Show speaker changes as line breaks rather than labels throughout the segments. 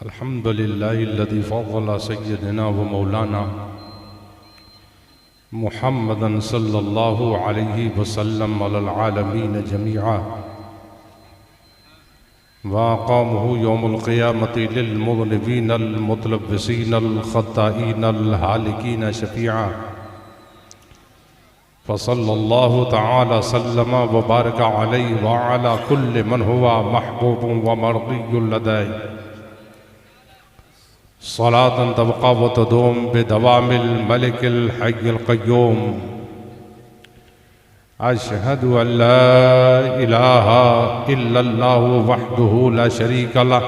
अल्हम्दुलिल्लाहिल्लज़ी फ़ज़्ज़ला सय्यदना व मौलाना मुहम्मदन सल्लल्लाहु अलैहि वसल्लम अलल आलमीन जमीआ व अक़ामहु यौमुल क़ियामति लिल मुज़निबीनल मुतलव्विसीनल ख़त्ताईनल हालिकीन शफ़ीआ फ़सल्लल्लाहु तआला सल्लम व बारक अलैहि व अला कुल्लि मन हुवा महबूबुन व मर्ज़ियुल लदै सलातन तबक़ा व तदूम बिदवामिल मलिकिल हय्यिल क़य्यूम अशहदु अल्ला इलाहा इल्लल्लाहु वहदहु ला शरीका लह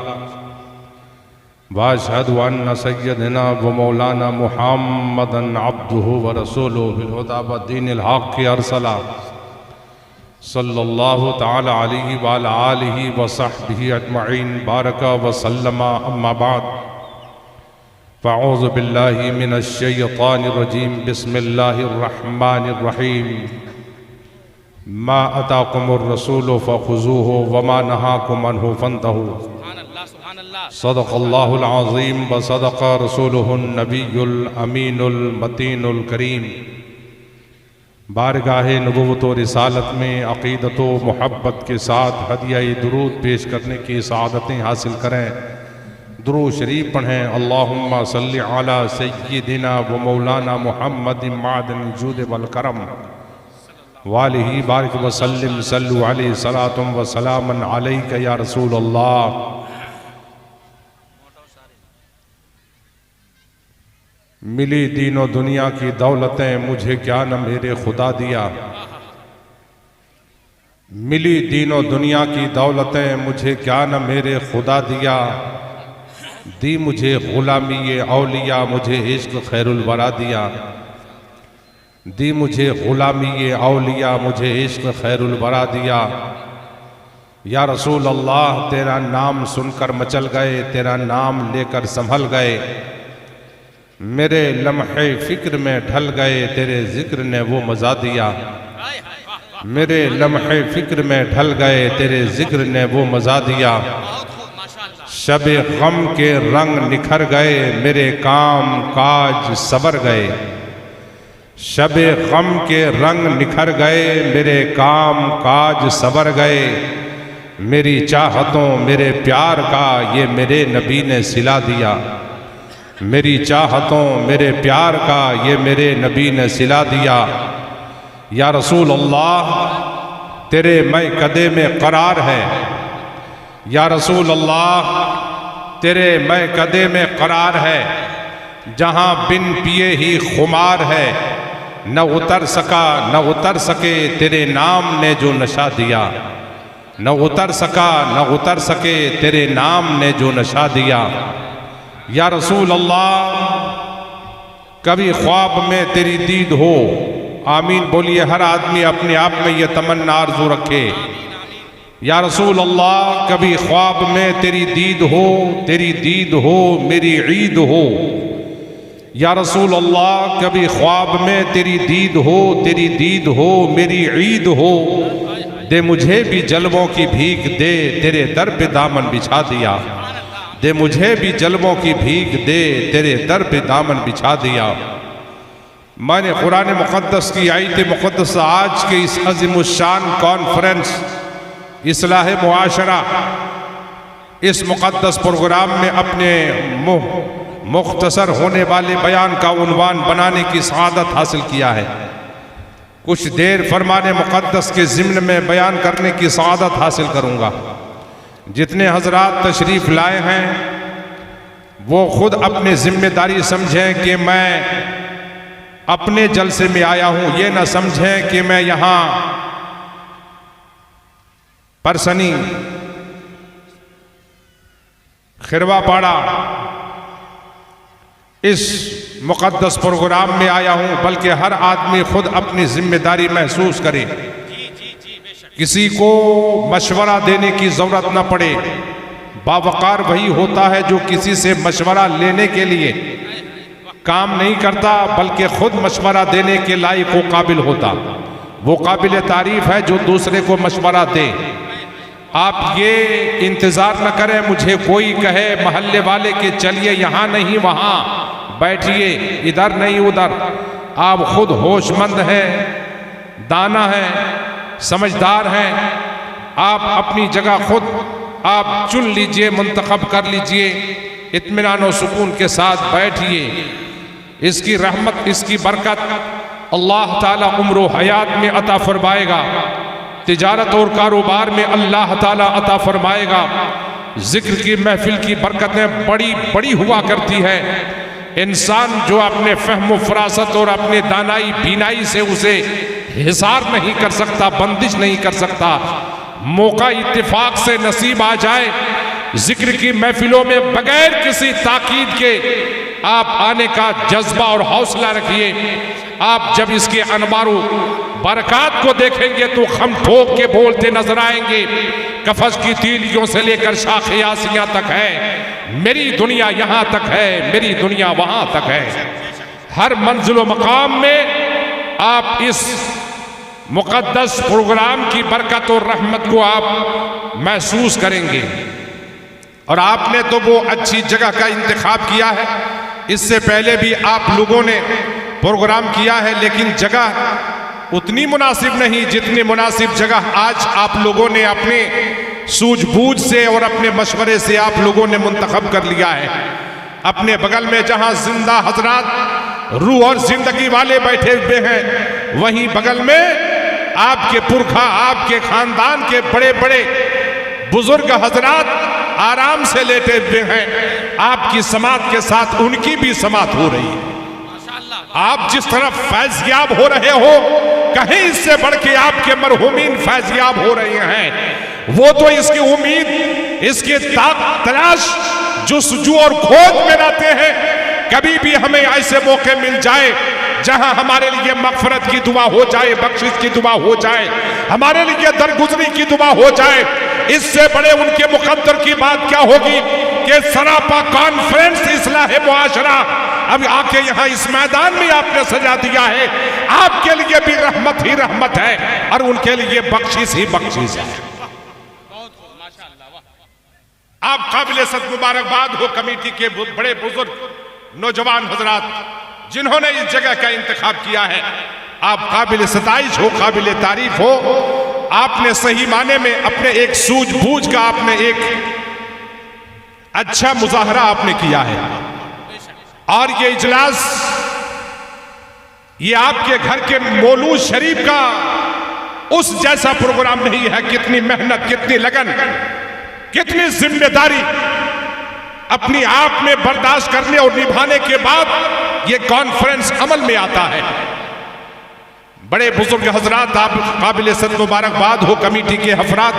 व अशहदु अन्न सय्यदना व मौलाना मुहम्मदन अब्दुहु व रसूलुहु बिल हुदा व दीनिल हक़ अरसला सल्लल्लाहु तआला अलैहि व अला आलिहि व सहबिहि अजमईन बारक व सल्लमा अम्मा बाद फ़अऊज़ु बिल्लाहि मिनश शैतानिर रजीम बिस्मिल्लाहिर रहमानिर रहीम मा अताकुमुर रसूलु फ़ख़ुज़ूहु व मा नहाकुम अन्हु फ़न्तहू सदक़ल्लाहुल अज़ीम व सदक़ रसूलुहुन नबियुल अमीनुल मतीनुल करीम। बारगाहे नबुव्वत व रिसालत में अक़ीदत व मोहब्बत के साथ हदिया दुरूद पेश करने की सआदतें हासिल करें। दुरूद शरीफ पढ़ें। अल्लाहुम्मा सल्लि अला सय्यिदिना व मौलाना मुहम्मदिन मादन जूद वल करम वालिही बारिक व सल्लिम सल्लु अलैहि सलातुम व सलामन अलैका या रसूल अल्लाह। मिली दीनो दुनिया की दौलतें मुझे क्या न मेरे खुदा दिया। मिली दीनो दुनिया की दौलतें मुझे क्या न मेरे खुदा दिया। दी मुझे गुलामी ये औलिया मुझे इश्क खैरुल वरा दिया। दी मुझे गुलामी ये औलिया मुझे इश्क खैरुल वरा दिया। या रसूल अल्लाह तेरा नाम सुनकर मचल गए, तेरा नाम लेकर संभल गए, मेरे लम्हे फिक्र में ढल गए, तेरे जिक्र ने वो मज़ा दिया। मेरे लम्हे फिक्र में ढल गए, तेरे जिक्र ने वो मज़ा दिया। शबे गम के रंग निखर गए, मेरे काम काज सबर गए। शबे गम के रंग निखर गए, मेरे काम काज सबर गए। मेरी चाहतों मेरे प्यार का ये मेरे नबी ने सिला दिया। मेरी चाहतों मेरे प्यार का ये मेरे नबी ने सिला दिया। या रसूल अल्लाह तेरे मैं कदे में करार है। या रसूल अल्लाह तेरे मैं कदे में करार है। जहाँ बिन पिए ही खुमार है, न उतर सका न उतर सके तेरे नाम ने जो नशा दिया। न उतर सका न उतर सके तेरे नाम ने जो नशा दिया। या रसूल अल्लाह कभी ख्वाब में तेरी दीद हो। आमीन बोलिए। हर आदमी अपने आप में ये तमन्ना आरज़ू रखे। या रसूल अल्लाह कभी ख्वाब में तेरी दीद हो, तेरी दीद हो मेरी ईद हो। या रसूल अल्लाह कभी ख्वाब में तेरी दीद हो, तेरी दीद हो मेरी ईद हो। दे मुझे भी जलवों की भीख दे, तेरे दर पे दामन बिछा दिया। दे मुझे भी जलवों की भीख दे, तेरे दर पे दामन बिछा दिया। मैंने कुरान मुक़द्दस की आयत मुक़द्दस आज के इस अज़ीमुश्शान कॉन्फ्रेंस इस्लाह मुआशरा इस मुक़द्दस प्रोग्राम में अपने मुख्तसर होने वाले बयान का उन्वान बनाने की सआदत हासिल किया है। कुछ देर फरमाने मुक़द्दस के ज़िम्न में बयान करने की सआदत हासिल करूँगा। जितने हज़रात तशरीफ़ लाए हैं वो ख़ुद अपनी ज़िम्मेदारी समझें कि मैं अपने जलसे में आया हूँ। ये ना समझें कि मैं यहाँ परसनी खिरवापाड़ा इस मुक़द्दस प्रोग्राम में आया हूँ, बल्कि हर आदमी खुद अपनी जिम्मेदारी महसूस करे। किसी को मशवरा देने की ज़रूरत न पड़े। बावकार वही होता है जो किसी से मशवरा लेने के लिए काम नहीं करता, बल्कि खुद मशवरा देने के लायक वो काबिल होता। वो काबिल तारीफ़ है जो दूसरे को मशवरा दे। आप ये इंतज़ार न करें मुझे कोई कहे महल्ले वाले के चलिए यहाँ नहीं वहाँ बैठिए, इधर नहीं उधर। आप खुद होशमंद हैं, दाना हैं, समझदार हैं। आप अपनी जगह खुद आप चुन लीजिए, मुंतखब कर लीजिए, इत्मीनान और सुकून के साथ बैठिए। इसकी रहमत, इसकी बरकत अल्लाह ताला उम्र हयात में अता फरमाएगा, तिजारत और कारोबार में अल्लाह ताला अता फरमाएगा। जिक्र की महफिल की बरकतें बड़ी बड़ी हुआ करती है। इंसान जो अपने फहम फरासत और अपने दानाई बीनाई से उसे हिसार नहीं कर सकता, बंदिश नहीं कर सकता। मौका इत्तिफाक से नसीब आ जाए, जिक्र की महफिलों में बगैर किसी ताकीद के आप आने का जज्बा और हौसला रखिए। आप जब इसके अनवारो बरक़ात को देखेंगे तो खम ठोक के बोलते नजर आएंगे, कफस की तीलियों से लेकर शाख यासियां तक है, मेरी दुनिया यहाँ तक है, मेरी दुनिया वहाँ तक है। हर मंजिल मकाम में आप इस मुक़द्दस प्रोग्राम की बरकत और रहमत को आप महसूस करेंगे। और आपने तो वो अच्छी जगह का इंतखाब किया है, इससे पहले भी आप लोगों ने प्रोग्राम किया है, लेकिन जगह उतनी मुनासिब नहीं जितनी मुनासिब जगह आज आप लोगों ने अपने सूझबूझ से और अपने मशवरे से आप लोगों ने मुंतखब कर लिया है। अपने बगल में जहां जिंदा हजरात रूह और जिंदगी वाले बैठे हुए हैं, वहीं बगल में आपके पुरखा, आपके खानदान के बड़े बड़े बुजुर्ग हजरात आराम से लेटे हुए हैं। आपकी समात के साथ उनकी भी समात हो रही है। आप जिस तरफ फैज़याब हो रहे हो, कहीं इससे बढ़ के आपके मरहूमीन फैज़याब हो रहे हैं। वो तो इसकी उम्मीद, इसके तलाश जुस्तजू और खोज में रहते हैं। कभी भी हमें ऐसे मौके मिल जाए जहां हमारे लिए मगफरत की दुआ हो जाए, बख्शिश की दुआ हो जाए, हमारे लिए दरगुजरी की दुआ हो जाए, इससे बड़े उनके मुकद्दर की बात क्या होगी कि सरापा कॉन्फ्रेंस इस्लाह मुआशरा अब आके यहाँ इस मैदान में आपने सजा दिया है। आपके लिए भी रहमत ही रहमत है और उनके लिए बख्शिश ही बख्शिश है। आप काबिल सद मुबारकबाद हो कमेटी के बड़े बुजुर्ग नौजवान हजरात जिन्होंने इस जगह का इंतखाब किया है। आप काबिल सताइश हो, काबिल तारीफ हो। आपने सही माने में अपने एक सूझबूझ का आपने एक अच्छा मुजाहरा आपने किया है। और ये इजलास, ये आपके घर के मौलूद शरीफ का उस जैसा प्रोग्राम नहीं है। कितनी मेहनत, कितनी लगन, कितनी जिम्मेदारी अपनी आप में बर्दाश्त करने और निभाने के बाद ये कॉन्फ्रेंस अमल में आता है। बड़े बुजुर्ग हजरात, आप काबिल सद मुबारकबाद हो कमेटी के अफराद,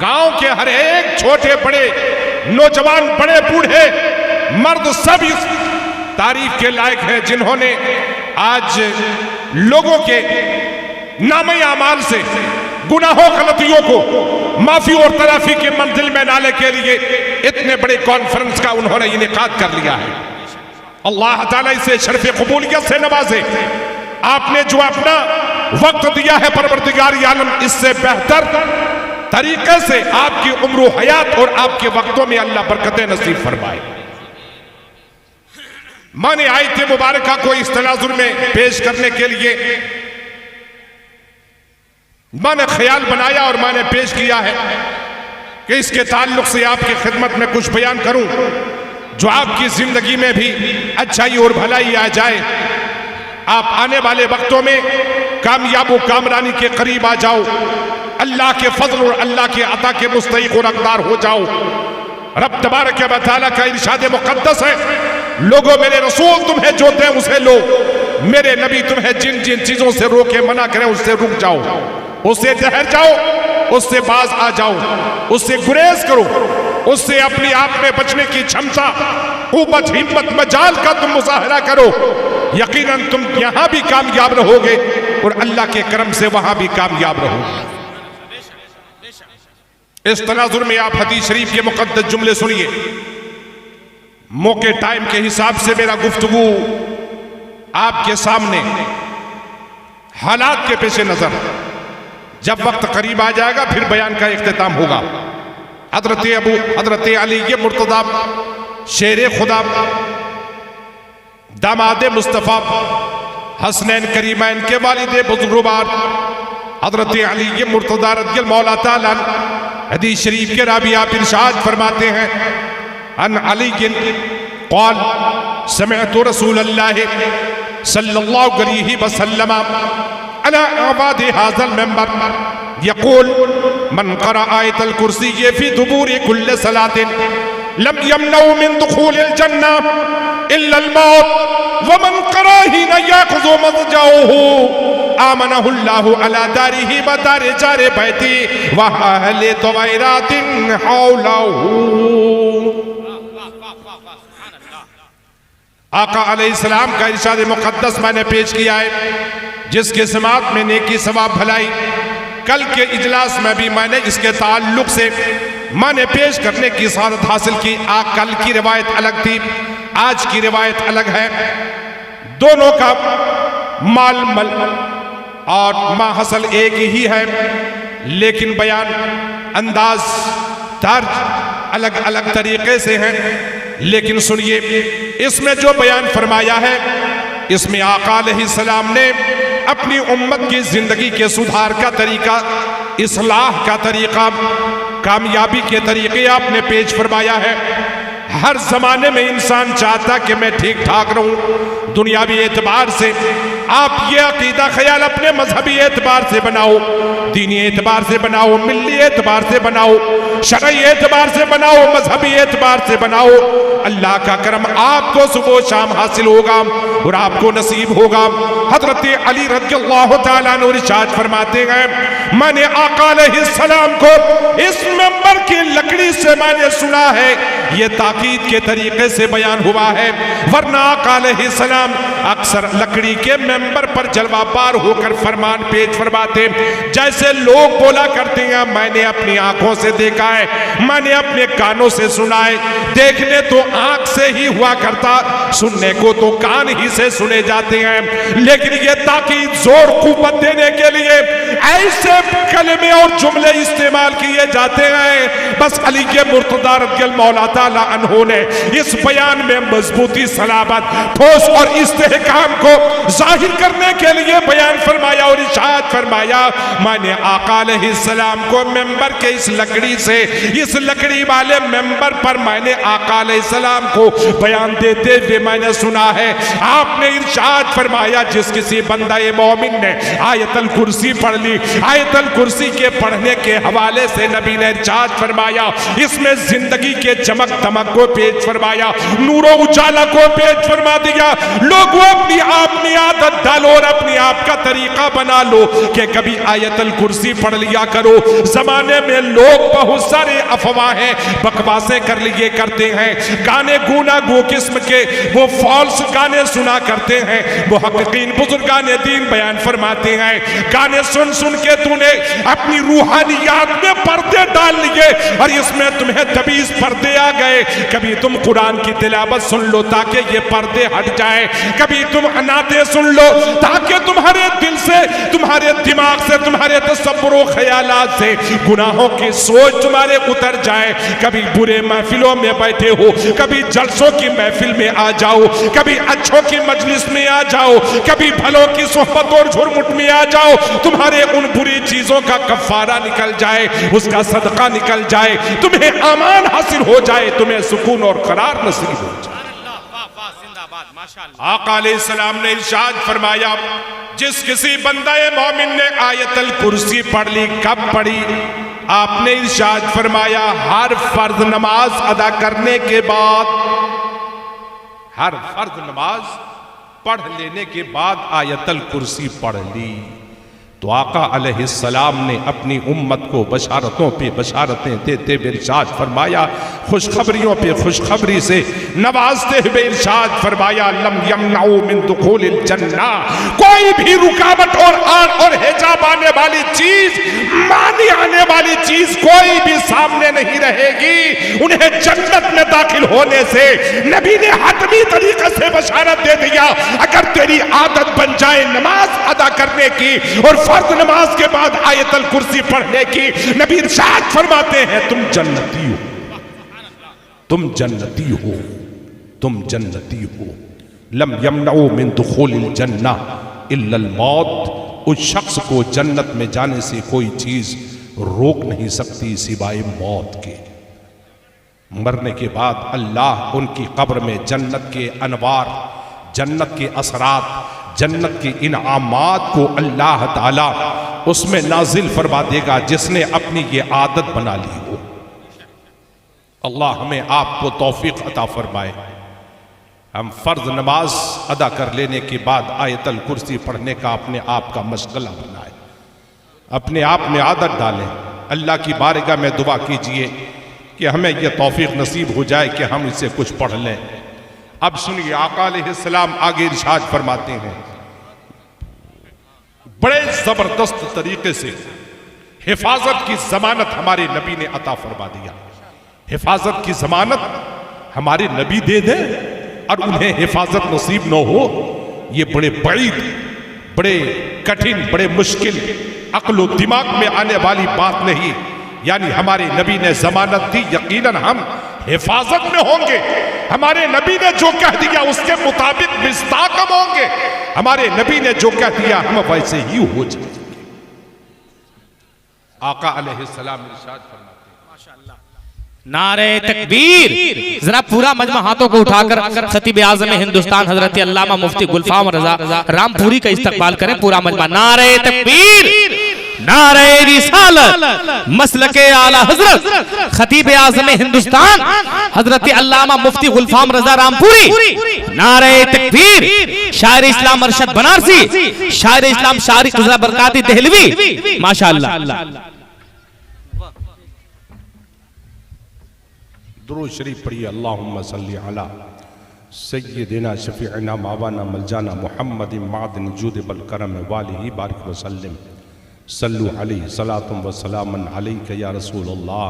गांव के हर एक छोटे बड़े नौजवान, बड़े बूढ़े, मर्द सब इस तारीफ के लायक हैं जिन्होंने आज लोगों के नामे अमाल से गुनाहों गलतियों को माफी और तराफी की मंजिल में लाने के लिए इतने बड़े कॉन्फ्रेंस का उन्होंने इनेकाद कर लिया है। अल्लाह ताला इसे शर्फ कबूलियत से नवाजे। आपने जो अपना वक्त दिया है परवरदिगार आलम, इससे बेहतर तरीके से आपकी उम्र हयात और आपके वक्तों में अल्लाह बरकतें नसीब फरमाए। मैंने आयत मुबारका को इस तनाजुर में पेश करने के लिए मैंने ख्याल बनाया और मैंने पेश किया है कि इसके ताल्लुक से आपकी खिदमत में कुछ बयान करूं जो आपकी जिंदगी में भी अच्छाई और भलाई आ जाए। आप आने वाले वक्तों में कामयाब और कामरानी के करीब आ जाओ, अल्लाह के फजल और अल्लाह के अता के मुस्तहिक और हकदार हो जाओ। रब तबारक व तआला का इरशाद मुक़द्दस है, लोगों मेरे रसूल तुम्हें जो दें उसे लो, मेरे नबी तुम्हें जिन जिन चीजों से रोके मना करें उससे रुक जाओ, उससे ठहर जाओ, उससे बाज आ जाओ, उससे गुरेज करो, उससे अपने आप में बचने की क्षमता, कुव्वत, हिम्मत, मजाल का तुम मुजाहरा करो। यकीनन तुम यहां भी कामयाब रहोगे और अल्लाह के करम से वहां भी कामयाब रहोगे। इस तनाजुर में आप हदीस शरीफ के मुकद्दस जुमले सुनिए। मौके टाइम के हिसाब से मेरा गुफ्तगू आपके सामने हालात के पेश नजर जब वक्त करीब आ जाएगा फिर बयान का इख्तिताम होगा। हजरत अली ये मुर्तदा शेर खुदा दामाद मुस्तफ़ा हसनैन करीमैन के वालिद बुजुर्गवार हजरत अली ये मुर्तदा रज़ी मौला ताला हदीस शरीफ के रावी आप इरशाद फरमाते हैं अन अली क़ाल समिअतु रसूलल्लाह सल्लल्लाहु अलैहि वसल्लम अला अबाद हाज़ल मिंबर यक़ूल मन क़रा आयतल कुर्सी फी दुबूर कुल्ल सलातिन लम यमनउ मिन दुखूलिल जन्नह इल्लल मौत व मन क़रा हिना याख़ुज़ु मज़जअहु आमनहुल्लाहु अला दारिही व दारि जारि बैती व अहले तवैरातिन हौलहु। आका अलैहिस्सलाम का इरशाद मुक़द्दस मैंने पेश किया है, जिसके समात में नेकी सवाब भलाई। कल के इजलास में भी मैंने इसके ताल्लुक से मैंने पेश करने की सआदत हासिल की। कल की रिवायत अलग थी, आज की रिवायत अलग है। दोनों का माल मल और माहसल एक ही है, लेकिन बयान अंदाज तर्ज अलग अलग तरीके से है। लेकिन सुनिए, इसमें जो बयान फरमाया है, इसमें आका अलैहिस्सलाम ने अपनी उम्मत की जिंदगी के सुधार का तरीका, इस्लाह का तरीका, कामयाबी के तरीके आपने पेश फरमाया है। हर जमाने में इंसान चाहता कि मैं ठीक ठाक रहूं दुनियावी एतबार से। आप ये अकीदा ख्याल अपने मजहबी एतबार से बनाओ, दीनी एतबार से बनाओ, मिल्ली एतबार से बनाओ, शरई एतबार से बनाओ, मजहबी एतबार से बनाओ। अल्लाह का करम आपको सुबह शाम हासिल होगा और आपको नसीब होगा। हजरत अली रज़ियल्लाहु ताला अन्हु इरशाद फरमाते हैं, मैंने आका अलैहिस्सलाम को इस मिंबर की लकड़ी से मैंने सुना है, ये ताकीद के तरीके से बयान हुआ है। वरना आका अलैहिस्सलाम अक्सर लकड़ी के मिंबर पर जलवा पार होकर फरमान पेश फरमाते, जैसे लोग बोला करते हैं मैंने अपनी आंखों से देखा है, मैंने अपने कानों से सुना है। देखने तो आंख से ही हुआ करता, सुनने को तो कान ही से सुने जाते हैं। लेकिन ये ताकीद जोर कुव्वत देने के लिए ऐसे कलमे और जुमले इस्तेमाल किए जाते हैं। बस अली के मुर्तदा रज़ियल्लाहु मौला ताला अन्हु ने इस बयान में मजबूती, सलामत, ठोस और इस्तेहकाम को जाहिर करने के लिए बयान फरमाया और इरशाद फरमाया, मैंने आका अलैहिस्सलाम को मिंबर के इस लकड़ी से, इस लकड़ी वाले मिंबर पर मैंने आका अलैहिस्सलाम को बयान देते हुए मैंने सुना है। आपने इरशाद फरमाया, जिस किसी बंदे मोमिन ने आयतल कुर्सी पढ़ ली, आयतल कुर्सी के पढ़ने के हवाले से नबी ने इरशाद फरमाया, इसमें जिंदगी के चमक दमक को पेश फरमाया, नूरो उजाला को पेश फरमा दिया। लोगों अपनी आपनी आदत डालो और अपनी आप का तरीका बना लो कि कभी आयतल कुर्सी पढ़ लिया करो। जमाने में लोग बहुत सारे अफवाहें, बकवासें कर लिए करते हैं, गाने गूना गो किस्म के वो फॉल्स गाने सुना करते हैं। वो हकीकीन बुजुर्गाने दीन बयान फरमाते हैं, गाने सुन सुन के तूने अपनी रूहानियात में पर्दे डाल लिए और इसमें तुम्हें तबीज पर्दे आ गए। कभी तुम कुरान की तिलावत सुन लो ताकि ये पर्दे हट जाए, कभी तुम अनाते सुन लो ताकि तुम्हारे दिल से, तुम्हारे दिमाग से, तुम्हारे तसव्वुर व ख्यालात से गुनाहों की सोच तुम्हारे उतर जाए। कभी बुरे महफिलों में बैठे हो, कभी जलसों की महफिल में आ जाओ, कभी अच्छों की मजलिस में आ जाओ, कभी भलों की सोहबत और झुरमुट में आ जाओ, तुम्हारे उन बुरी चीजों का कफारा निकल जाए, उसका सदका निकल जाए, तुम्हें अमान हासिल हो जाए, तुम्हें सुकून और करार नसीब हो जाए। आका अलैहिस्सलाम ने इरशाद फरमाया, जिस किसी बंदे मोमिन ने आयतल कुर्सी पढ़ ली, कब पढ़ी? आपने इरशाद फरमाया, हर फर्ज नमाज अदा करने के बाद, हर फर्ज नमाज पढ़ लेने के बाद आयतल कुर्सी पढ़ ली। तो आका अलैहिस्सलाम ने अपनी उम्मत को बशारतों पे बशारतें देते हुए इरशाद फरमाया, खुशखबरियों पे खुशखबरी से नवाजते हुए इरशाद फरमाया, लम यमनउ मिन दुखूलिल जन्नह, कोई भी रुकावट और आड़ और हिजाब आने वाली चीज, मानी आने वाली चीज कोई भी सामने नहीं रहेगी। उन्हें जन्नत में दाखिल होने से नबी ने हतमी तरीके से बशारत दे दिया, अगर तेरी आदत बन जाए नमाज अदा करने की और फर्ज नमाज के बाद आयतल कुर्सी पढ़ने की नबी इरशाद फरमाते हैं तुम जन्नती हो, तुम जन्नती हो, तुम जन्नती हो। लम यमनऊ मिन दुखूलिल जन्ना इल्लल मौत, उस शख्स को जन्नत में जाने से कोई चीज रोक नहीं सकती सिवाय मौत के। मरने के बाद अल्लाह उनकी कब्र में जन्नत के अनवार, जन्नत के असरात, जन्नत के इनामात को अल्लाह ताला उसमें नाजिल फरमा देगा जिसने अपनी ये आदत बना ली हो। अल्लाह हमें आपको तौफीक अता फरमाए। हम फर्ज नमाज अदा कर लेने के बाद आयतल कुर्सी पढ़ने का अपने आप का मशगला बनाए, अपने आप में आदत डालें। अल्लाह की बारगाह में दुआ कीजिए कि हमें यह तौफीक नसीब हो जाए कि हम इसे कुछ पढ़ लें। अब सुनिए, आका अलैहिस्सलाम आगे इरशाद फरमाते हैं, बड़े जबरदस्त तरीके से हिफाजत की जमानत हमारे नबी ने अता फरमा दिया। हिफाजत की जमानत हमारे नबी दे दें और उन्हें हिफाजत नसीब न हो, ये बड़े बड़ी, बड़े कठिन, बड़े मुश्किल, अक्ल और दिमाग में आने वाली बात नहीं। यानी हमारे नबी ने जमानत दी, यकीनन हम हिफाजत में होंगे। हमारे नबी ने जो कह दिया उसके मुताबिक मुस्तहकम होंगे। हमारे नबी ने जो कह दिया हम वैसे ही हो जाएंगे। आका अलैहिस्सलाम इरशाद फरमाते हैं, माशाअल्लाह,
नारे तकबीर। जरा पूरा मजमा हाथों को उठाकर खतीब आज़म हिंदुस्तान हजरत अल्लामा मुफ्ती गुलफाम रजा रामपुरी का इस्तकबाल करें। पूरा मजमा नारे तकबीर, नारे रिसालत, मसलके आला हजरत खतीब आज़म हिंदुस्तान हजरत अल्लामा मुफ्ती गुलफाम रजा रामपुरी, नारे तकबीर। शायर इस्लाम अरशद बनारसी, शायर इस्लाम शारिक गुजरा बरकाती देहलवी, माशाअल्लाह।
दुरूद शरीफ पढ़िए, अल्लाहुम्मा सल्ली अला सय्यिदिना शफीअना मावाना मलजाना मुहम्मद मादन जूद बल करम वालिही बारिक वसल्लम सल्लु अलैहि सलातुम व सलामन अलैका या रसूलल्लाह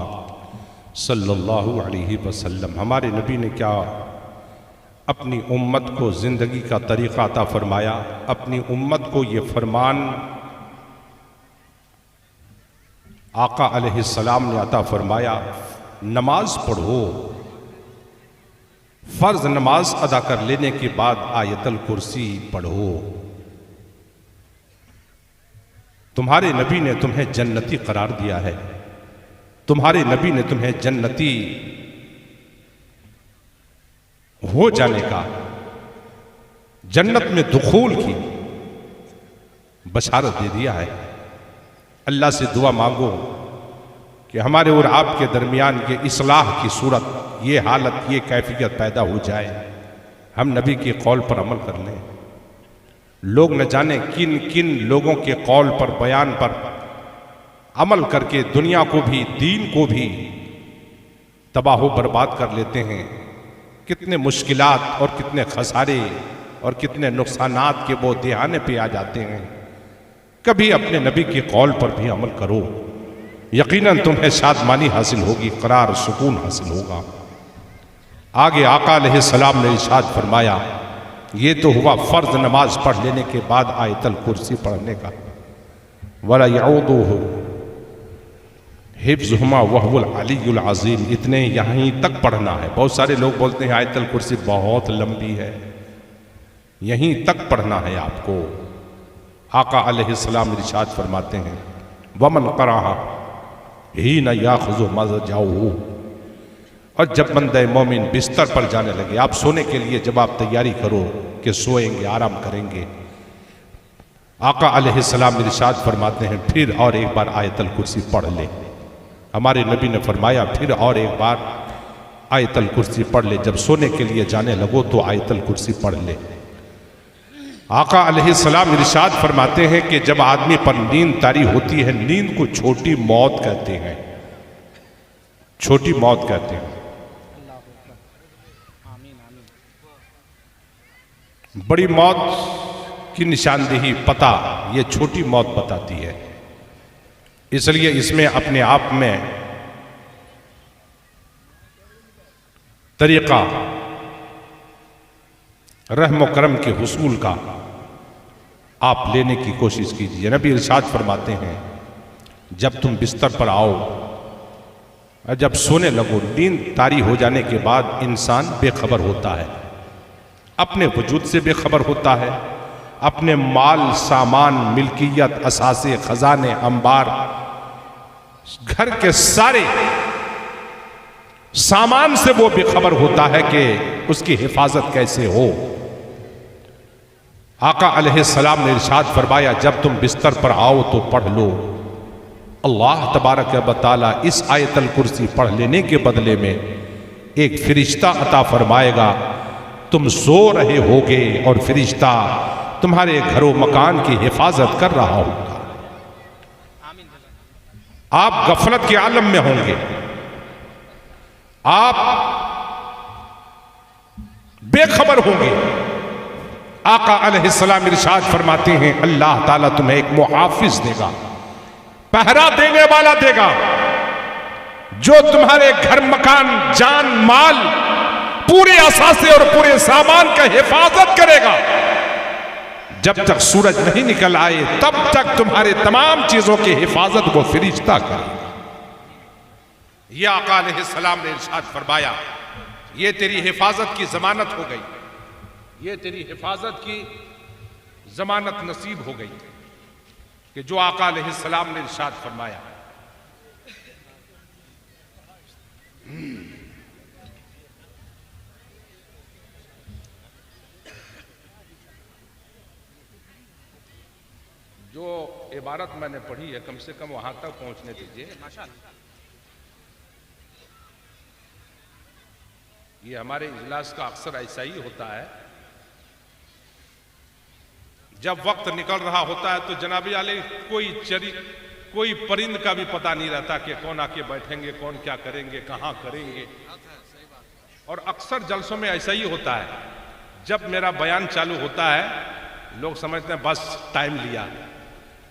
सल्लल्लाहु अलैहि वसल्लम। हमारे नबी ने क्या अपनी उम्मत को ज़िंदगी का तरीक़ा अता फरमाया। अपनी उम्मत को ये फरमान आका अलैहिस्सलाम ने अता फरमाया, नमाज पढ़ो। फर्ज नमाज अदा कर लेने के बाद आयतल कुर्सी पढ़ो। तुम्हारे नबी ने तुम्हें जन्नती करार दिया है। तुम्हारे नबी ने तुम्हें जन्नती हो जाने का, जन्नत में दुखूल की बशारत दे दिया है। अल्लाह से दुआ मांगो कि हमारे और आपके दरमियान ये इस्लाह की सूरत, ये हालत, ये कैफियत पैदा हो जाए, हम नबी के कौल पर अमल कर लें। लोग न जाने किन किन लोगों के कौल पर, बयान पर अमल करके दुनिया को भी, दीन को भी तबाह बर्बाद कर लेते हैं। कितने मुश्किलात और कितने खसारे और कितने नुकसानात के वो दिहाने पे आ जाते हैं। कभी अपने नबी के कौल पर भी अमल करो, यकीनन तुम्हें शादमानी हासिल होगी, करार सुकून हासिल होगा। आगे आका अलैहिस्सलाम ने इरशाद फरमाया, ये तो हुआ फर्ज नमाज पढ़ लेने के बाद आयतल कुर्सी पढ़ने का। वला यऊदुहु हिफ्ज़ुहुमा वहुवल अलीयुल अज़ीम, इतने यहीं तक पढ़ना है। बहुत सारे लोग बोलते हैं आयतल कुर्सी बहुत लंबी है, यहीं तक पढ़ना है आपको। आका अलैहिस्सलाम इरशाद फरमाते हैं, वमन क़राअ ही न याख़ुज़ु मज़जअहु, और जब बंदे मोमिन बिस्तर पर जाने लगे, आप सोने के लिए जब आप तैयारी करो कि सोएंगे, आराम करेंगे, आका अलैहिस्सलाम इरशाद फरमाते हैं फिर और एक बार आयतल कुर्सी पढ़ ले। हमारे नबी ने फरमाया फिर और एक बार आयतल कुर्सी पढ़ ले। जब सोने के लिए जाने लगो तो आयतल कुर्सी पढ़ ले। आका अलैहिस्सलाम इरशाद फरमाते हैं कि जब आदमी पर नींद तारी होती है, नींद को छोटी मौत कहते हैं, छोटी मौत कहते हैं। बड़ी मौत की निशानदेही पता ये छोटी मौत बताती है। इसलिए इसमें अपने आप में तरीका रहम करम के हुसूल का आप लेने की कोशिश कीजिए। नबी इरशाद फरमाते हैं जब तुम बिस्तर पर आओ और जब सोने लगो, नींद तारी हो जाने के बाद इंसान बेखबर होता है, अपने वजूद से बेखबर होता है, अपने माल सामान मिल्कियत असासे खजाने अंबार घर के सारे सामान से वो बेखबर होता है कि उसकी हिफाजत कैसे हो। आका अलैहिस्सलाम ने इरशाद फरमाया जब तुम बिस्तर पर आओ तो पढ़ लो, अल्लाह तबारक व तआला इस आयतल कुर्सी पढ़ लेने के बदले में एक फरिश्ता अता फरमाएगा। तुम सो रहे होगे और फरिश्ता तुम्हारे घरों मकान की हिफाजत कर रहा होगा। आप गफलत के आलम में होंगे, आप बेखबर होंगे। आका अलैहिस्सलाम इरशाद फरमाते हैं अल्लाह ताला तुम्हें एक मुहाफिज देगा, पहरा देने वाला देगा, जो तुम्हारे घर मकान जान माल पूरे असासे और पूरे सामान का हिफाजत करेगा। जब तक सूरज नहीं निकल आए तब तक तुम्हारे तमाम चीजों की हिफाजत वो फरिश्ता करेगा। यह आका अलैहिस्सलाम ने इरशाद फरमाया ये तेरी हिफाजत की जमानत हो गई, ये तेरी हिफाजत की जमानत नसीब हो गई कि जो आका अलैहिस्सलाम ने इरशाद फरमाया। जो इबारत मैंने पढ़ी है कम से कम वहां तक पहुंचने दीजिए। ये हमारे इजलास का अक्सर ऐसा ही होता है, जब वक्त निकल रहा होता है तो जनाबी आले कोई परिंद का भी पता नहीं रहता कि कौन आके बैठेंगे, कौन क्या करेंगे, कहां करेंगे। और अक्सर जलसों में ऐसा ही होता है, जब मेरा बयान चालू होता है लोग समझते हैं बस टाइम लिया,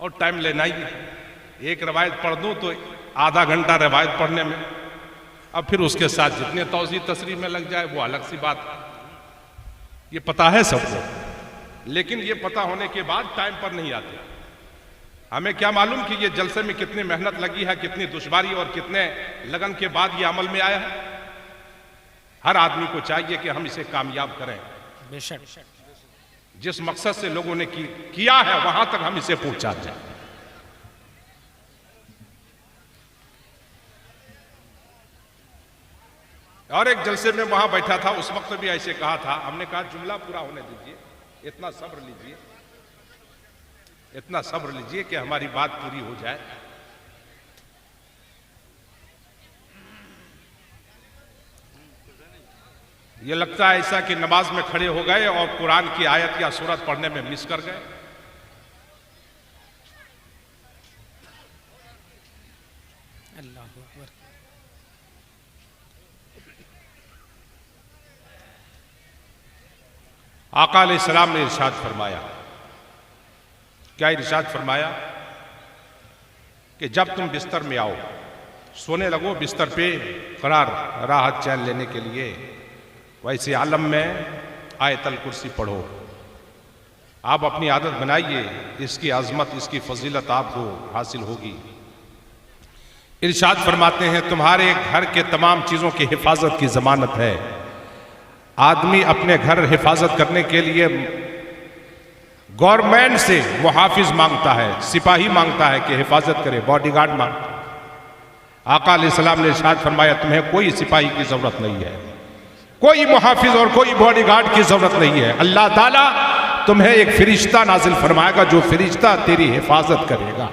और टाइम लेना ही। एक रवायत पढ़ दूं तो आधा घंटा रवायत पढ़ने में, अब फिर उसके साथ जितने तौज़ीह तशरीह में लग जाए वो अलग सी बात। ये पता है सबको, लेकिन ये पता होने के बाद टाइम पर नहीं आते। हमें क्या मालूम कि ये जलसे में कितनी मेहनत लगी है, कितनी दुश्वारी और कितने लगन के बाद ये अमल में आया है। हर आदमी को चाहिए कि हम इसे कामयाब करें। बेशक जिस मकसद से लोगों ने किया है वहां तक हम इसे पहुंचा जाए। और एक जलसे में वहां बैठा था, उस वक्त भी ऐसे कहा था, हमने कहा जुमला पूरा होने दीजिए, इतना सब्र लीजिए, इतना सब्र लीजिए कि हमारी बात पूरी हो जाए। ये लगता है ऐसा कि नमाज में खड़े हो गए और कुरान की आयत या सूरत पढ़ने में मिस कर गए। अल्लाह अकबर। आका अलैहिस्सलाम ने इरशाद फरमाया, क्या इरशाद फरमाया कि जब तुम बिस्तर में आओ, सोने लगो बिस्तर पे करार राहत चैन लेने के लिए, वैसे आलम में आयतल कुर्सी पढ़ो। आप अपनी आदत बनाइए, इसकी अजमत, इसकी फजीलत आपको हासिल होगी। इरशाद फरमाते हैं तुम्हारे घर के तमाम चीज़ों की हिफाजत की ज़मानत है। आदमी अपने घर हिफाजत करने के लिए गवर्नमेंट से मुहाफिज मांगता है, सिपाही मांगता है कि हिफाजत करे, बॉडीगार्ड मांगता है। आका अलैहिस्सलाम ने इरशाद फरमाया तुम्हें कोई सिपाही की ज़रूरत नहीं है, कोई मुहाफिज और कोई बॉडीगार्ड की जरूरत नहीं है। अल्लाह ताला तुम्हें एक फरिश्ता नाजिल फरमाएगा जो फरिश्ता तेरी हिफाजत करेगा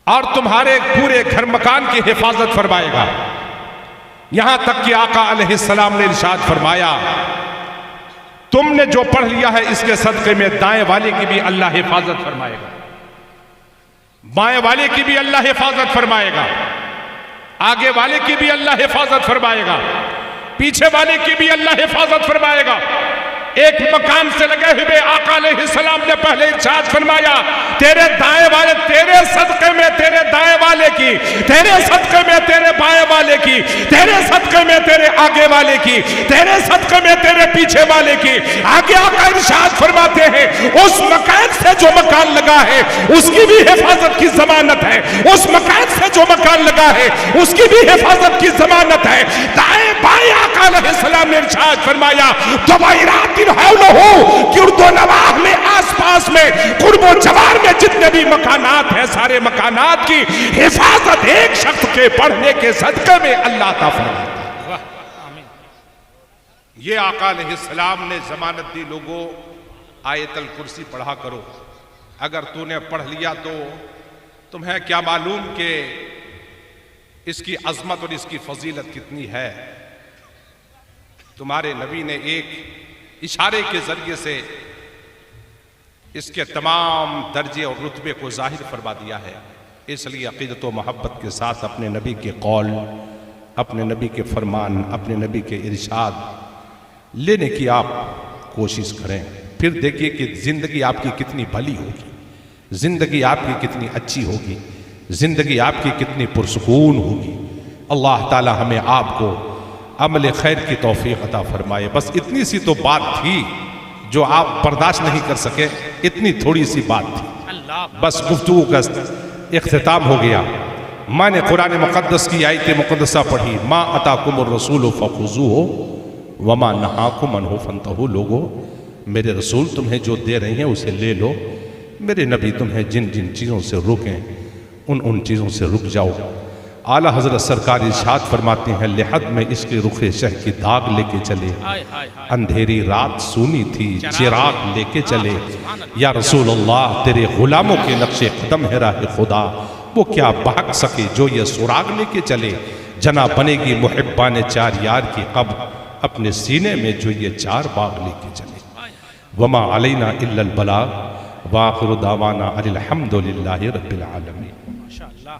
और तुम्हारे पूरे घर मकान की हिफाजत फरमाएगा। यहां तक कि आका अलैहिस्सलाम ने इरशाद फरमाया तुमने जो पढ़ लिया है इसके सदक़े में दाएं वाले की भी अल्लाह हिफाजत फरमाएगा, बाएं वाले की भी अल्लाह हिफाजत फरमाएगा, आगे वाले की भी अल्लाह हिफाजत फरमाएगा, पीछे वाले की भी अल्लाह हिफाजत फरमाएगा। एक मकान से लगे हुए आका अलैहिस्सलाम ने पहले इरशाद फरमाया, तेरे दाएं वाले तेरे सदके में तेरे दाएं वाले की, तेरे सदके में तेरे बाएं वाले की, तेरे सदके में तेरे आगे वाले की, तेरे सदके में तेरे पीछे वाले की। आगे आका इरशाद फरमाते हैं, उस मकान से जो मकान लगा है उसकी भी हिफाजत की जमानत है, उस मकान से जो मकान लगा है उसकी भी हिफाजत की जमानत है। दाएं बाएं आका अलैहिस्सलाम ने इरशाद फरमाया, नवाह में आसपास में कुर्बो जवार में जितने भी मकानात हैं सारे मकानात की हिफाजत एक शख्स के पढ़ने के सदके में अल्लाह ता फरमाता है। ये आका अलैहिस्सलाम ने जमानत दी, लोगों आयतल कुर्सी पढ़ा करो। अगर तूने पढ़ लिया तो तुम्हें क्या मालूम कि इसकी अजमत और इसकी फजीलत कितनी है। तुम्हारे नबी ने एक इशारे के जरिए से इसके तमाम दर्जे और रुतबे को जाहिर फरमा दिया है। इसलिए अक़ीदत व मोहब्बत के साथ अपने नबी के कौल, अपने नबी के फरमान, अपने नबी के इरशाद लेने की आप कोशिश करें। फिर देखिए कि ज़िंदगी आपकी कितनी भली होगी, ज़िंदगी आपकी कितनी अच्छी होगी, ज़िंदगी आपकी कितनी पुरसुकून होगी। अल्लाह ताला हमें आपको अमल खैर की तौफीक अता फरमाए। बस इतनी सी तो बात थी जो आप बर्दाश्त नहीं कर सके, इतनी थोड़ी सी बात थी, बस गुफ्तगू का इख्तिताम हो गया। मैंने कुरान मुक़द्दस की आयत मुक़द्दसा पढ़ी, मा अताकुमुर रसूल फखुज़ूहु वमा नहाकुम अन्हु फंतहू। लोगो मेरे रसूल तुम्हें जो दे रहे हैं उसे ले लो, मेरे नबी तुम्हें जिन जिन चीज़ों से रोकें उन चीज़ों से रुक जाओ। आला हजरत सरकार इरशाद फरमाते हैं, लिहद में इसके रुखे शह की दाग लेके चले, अंधेरी रात सूनी थी चिराग लेके चले। या रसूल अल्लाह तेरे गुलामों के नक्शे कदम है राह खुदा, वो क्या भाग सके जो ये सुराग लेके चले। जना बनेगी मुहिब्बाने चार यार की कब, अपने सीने में जो ये चार बाग लेके चले। वमा अलैना इल्लल बलाग वाखिरु दावाना अनिल हम्दुलिल्लाहि रब्बिल आलमीन।